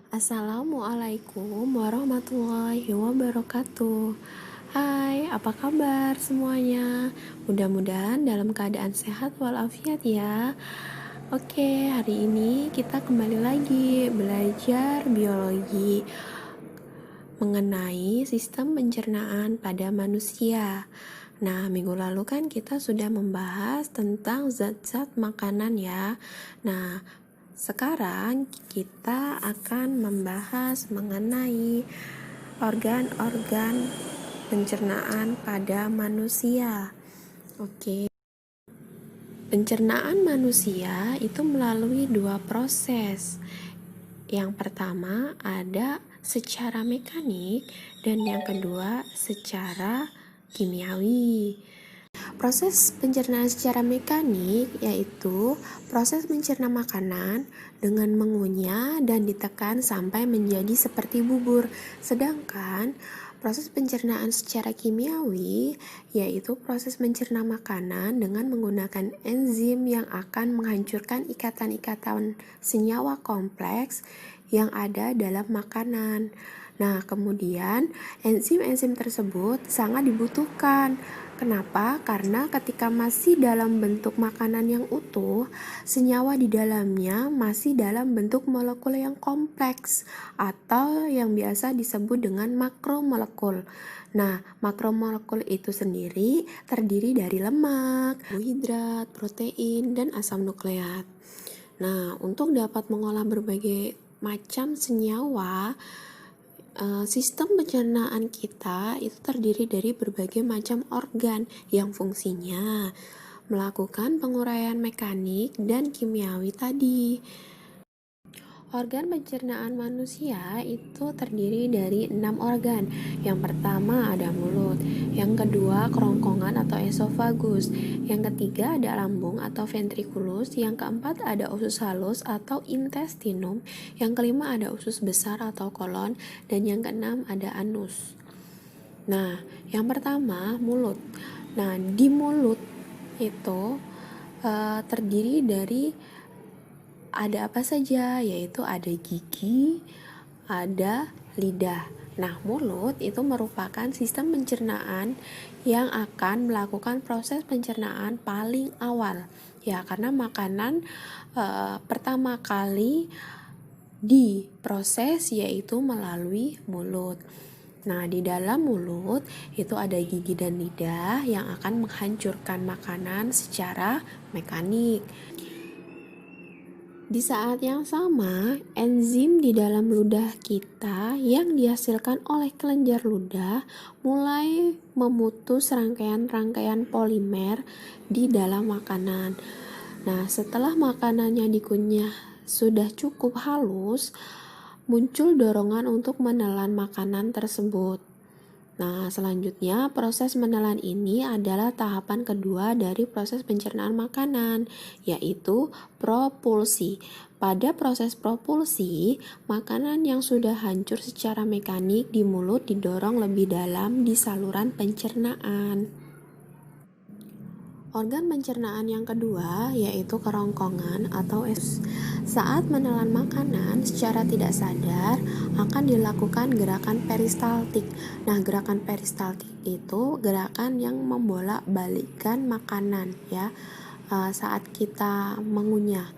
Assalamualaikum warahmatullahi wabarakatuh. Hai, apa kabar semuanya? Mudah-mudahan dalam keadaan sehat walafiat ya. Oke, hari ini kita kembali lagi belajar biologi mengenai sistem pencernaan pada manusia. Nah, minggu lalu kan kita sudah membahas tentang zat-zat makanan ya. Nah, sekarang kita akan membahas mengenai organ-organ pencernaan pada manusia. Oke. Pencernaan manusia itu melalui dua proses. Yang pertama ada secara mekanik dan yang kedua secara kimiawi. Proses pencernaan secara mekanik yaitu proses mencerna makanan dengan mengunyah dan ditekan sampai menjadi seperti bubur. Sedangkan proses pencernaan secara kimiawi yaitu proses mencerna makanan dengan menggunakan enzim yang akan menghancurkan ikatan-ikatan senyawa kompleks yang ada dalam makanan. Nah, kemudian enzim-enzim tersebut sangat dibutuhkan. Kenapa? Karena ketika masih dalam bentuk makanan yang utuh, senyawa di dalamnya masih dalam bentuk molekul yang kompleks atau yang biasa disebut dengan makromolekul. Nah, makromolekul itu sendiri terdiri dari lemak, karbohidrat, protein, dan asam nukleat. Nah, untuk dapat mengolah berbagai macam senyawa, sistem pencernaan kita itu terdiri dari berbagai macam organ yang fungsinya melakukan penguraian mekanik dan kimiawi tadi. Organ pencernaan manusia itu terdiri dari 6 organ. Yang pertama ada mulut, yang kedua kerongkongan atau esofagus, yang ketiga ada lambung atau ventriculus, yang keempat ada usus halus atau intestinum, yang kelima ada usus besar atau kolon, dan yang keenam ada anus. Nah, yang pertama mulut. Nah, di mulut itu terdiri dari ada apa saja, yaitu ada gigi, ada lidah. Nah, mulut itu merupakan sistem pencernaan yang akan melakukan proses pencernaan paling awal. Ya, karena makanan pertama kali diproses yaitu melalui mulut. Nah, di dalam mulut itu ada gigi dan lidah yang akan menghancurkan makanan secara mekanik. Di saat yang sama, enzim di dalam ludah kita yang dihasilkan oleh kelenjar ludah mulai memutus rangkaian-rangkaian polimer di dalam makanan. Nah, setelah makanannya dikunyah sudah cukup halus, muncul dorongan untuk menelan makanan tersebut. Nah, selanjutnya proses menelan ini adalah tahapan kedua dari proses pencernaan makanan, yaitu propulsi. Pada proses propulsi, makanan yang sudah hancur secara mekanik di mulut didorong lebih dalam di saluran pencernaan. Organ pencernaan yang kedua yaitu kerongkongan atau saat menelan makanan secara tidak sadar akan dilakukan gerakan peristaltik. Nah, gerakan peristaltik itu gerakan yang membolak-balikkan makanan ya saat kita mengunyah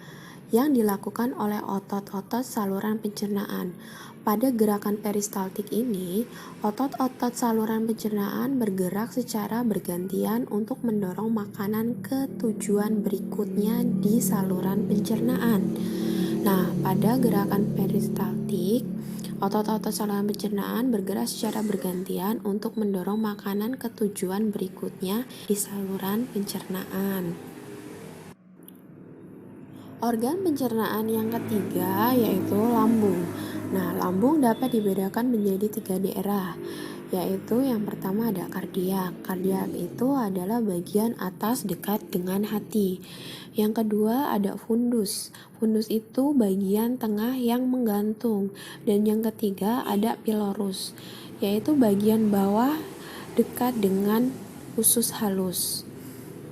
yang dilakukan oleh otot-otot saluran pencernaan. Pada gerakan peristaltik ini, otot-otot saluran pencernaan bergerak secara bergantian untuk mendorong makanan ke tujuan berikutnya di saluran pencernaan. Nah, pada gerakan peristaltik, otot-otot saluran pencernaan bergerak secara bergantian untuk mendorong makanan ke tujuan berikutnya di saluran pencernaan. Organ pencernaan yang ketiga yaitu lambung. Nah, lambung dapat dibedakan menjadi 3 daerah, yaitu yang pertama ada kardiak. Kardiak itu adalah bagian atas dekat dengan hati. Yang kedua ada fundus. Fundus itu bagian tengah yang menggantung. Dan yang ketiga ada pilorus, yaitu bagian bawah dekat dengan usus halus.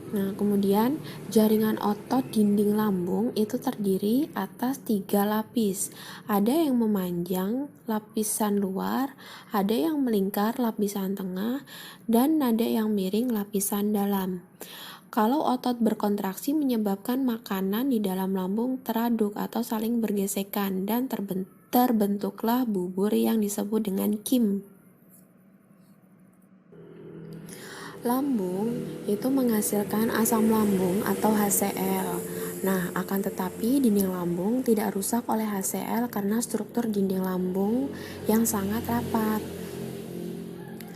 Nah, kemudian jaringan otot dinding lambung itu terdiri atas 3 lapis. Ada yang memanjang lapisan luar, ada yang melingkar lapisan tengah, dan ada yang miring lapisan dalam. Kalau otot berkontraksi menyebabkan makanan di dalam lambung teraduk atau saling bergesekan dan terbentuklah bubur yang disebut dengan kim. Lambung itu menghasilkan asam lambung atau HCl. Nah, akan tetapi dinding lambung tidak rusak oleh HCl karena struktur dinding lambung yang sangat rapat.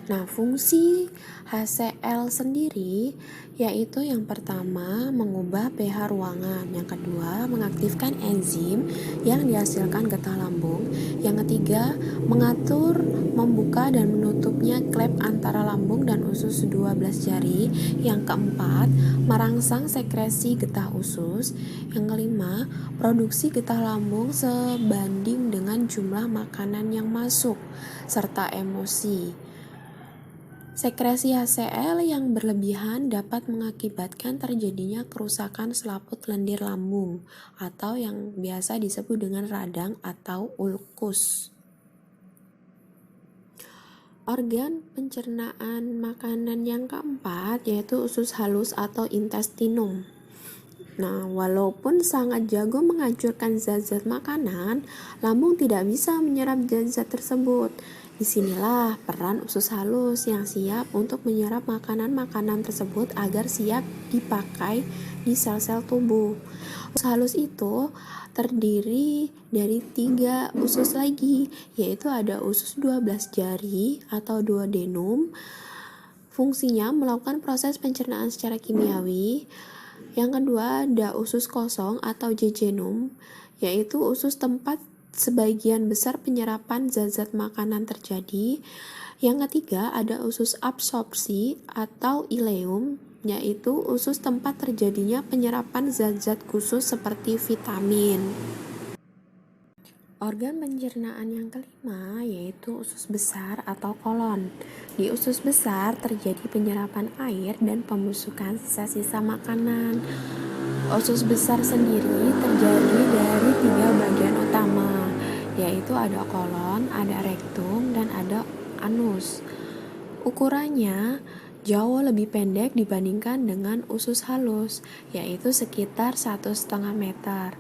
Nah, fungsi HCl sendiri yaitu yang pertama mengubah pH ruangan, yang kedua mengaktifkan enzim yang dihasilkan getah lambung, yang ketiga mengatur membuka dan menutupnya klep antara lambung dan usus 12 jari, yang keempat merangsang sekresi getah usus, yang kelima produksi getah lambung sebanding dengan jumlah makanan yang masuk, serta emosi. Sekresi HCl yang berlebihan dapat mengakibatkan terjadinya kerusakan selaput lendir lambung atau yang biasa disebut dengan radang atau ulkus. Organ pencernaan makanan yang keempat yaitu usus halus atau intestinum. Nah, walaupun sangat jago menghancurkan zat-zat makanan, lambung tidak bisa menyerap zat-zat tersebut. Disinilah peran usus halus yang siap untuk menyerap makanan-makanan tersebut agar siap dipakai di sel-sel tubuh. Usus halus itu terdiri dari 3 usus lagi, yaitu ada usus 12 jari atau duodenum. Fungsinya melakukan proses pencernaan secara kimiawi. Yang kedua ada usus kosong atau jejunum, yaitu usus tempat sebagian besar penyerapan zat-zat makanan terjadi. Yang ketiga ada usus absorpsi atau ileum, yaitu usus tempat terjadinya penyerapan zat-zat khusus seperti vitamin. Organ pencernaan yang kelima yaitu usus besar atau kolon. Di usus besar terjadi penyerapan air dan pembusukan sisa-sisa makanan. Usus besar sendiri terdiri dari 3 bagian utama, yaitu ada kolon, ada rektum, dan ada anus. Ukurannya jauh lebih pendek dibandingkan dengan usus halus, yaitu sekitar 1,5 meter.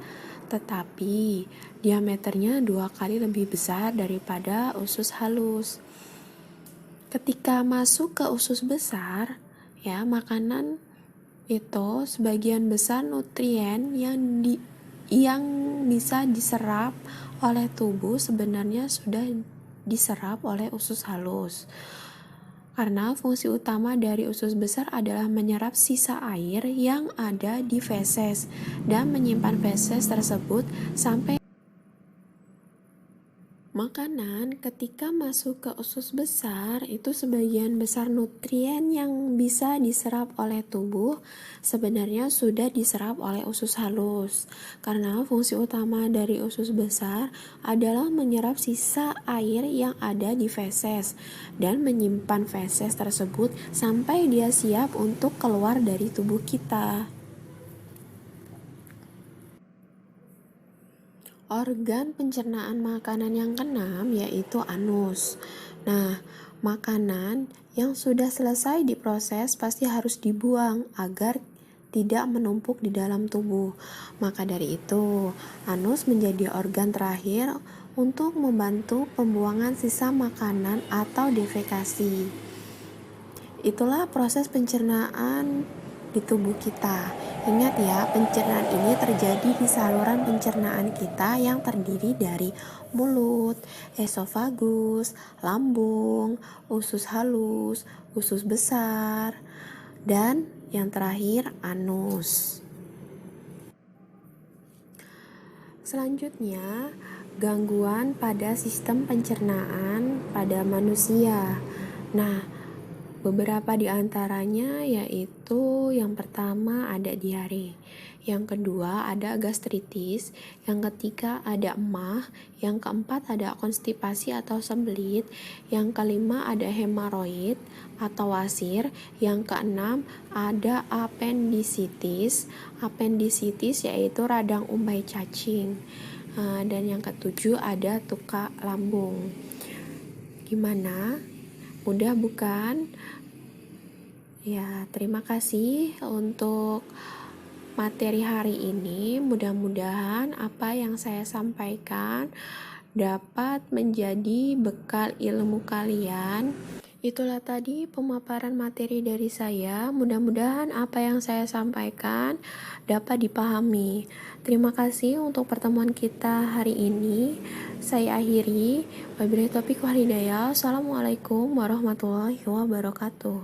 Tetapi diameternya 2 kali lebih besar daripada usus halus. Ketika masuk ke usus besar, ya makanan itu sebagian besar nutrien yang bisa diserap oleh tubuh sebenarnya sudah diserap oleh usus halus. Karena fungsi utama dari usus besar adalah menyerap sisa air yang ada di feses dan menyimpan feses tersebut sampai makanan. Ketika masuk ke usus besar, itu sebagian besar nutrien yang bisa diserap oleh tubuh sebenarnya sudah diserap oleh usus halus. Karena fungsi utama dari usus besar adalah menyerap sisa air yang ada di feses dan menyimpan feses tersebut sampai dia siap untuk keluar dari tubuh kita. Organ pencernaan makanan yang keenam yaitu anus. Nah, makanan yang sudah selesai diproses pasti harus dibuang agar tidak menumpuk di dalam tubuh. Maka dari itu, anus menjadi organ terakhir untuk membantu pembuangan sisa makanan atau defekasi. Itulah proses pencernaan di tubuh kita. Ingat ya, pencernaan ini terjadi di saluran pencernaan kita yang terdiri dari mulut, esofagus, lambung, usus halus, usus besar, dan yang terakhir anus. Selanjutnya, gangguan pada sistem pencernaan pada manusia. Nah, Beberapa di antaranya yaitu yang pertama ada diare, yang kedua ada gastritis, yang ketiga ada emah, yang keempat ada konstipasi atau sembelit, yang kelima ada hemoroid atau wasir, yang keenam ada apendisitis. Apendisitis yaitu radang umbai cacing. Dan yang ketujuh ada tuka lambung. Gimana? Mudah bukan? Ya, terima kasih untuk materi hari ini. Mudah-mudahan apa yang saya sampaikan dapat menjadi bekal ilmu kalian. Itulah tadi pemaparan materi dari saya. Mudah-mudahan apa yang saya sampaikan dapat dipahami. Terima kasih untuk pertemuan kita hari ini. Saya akhiri. Wabillahi taufiq wal hidayah. Assalamualaikum warahmatullahi wabarakatuh.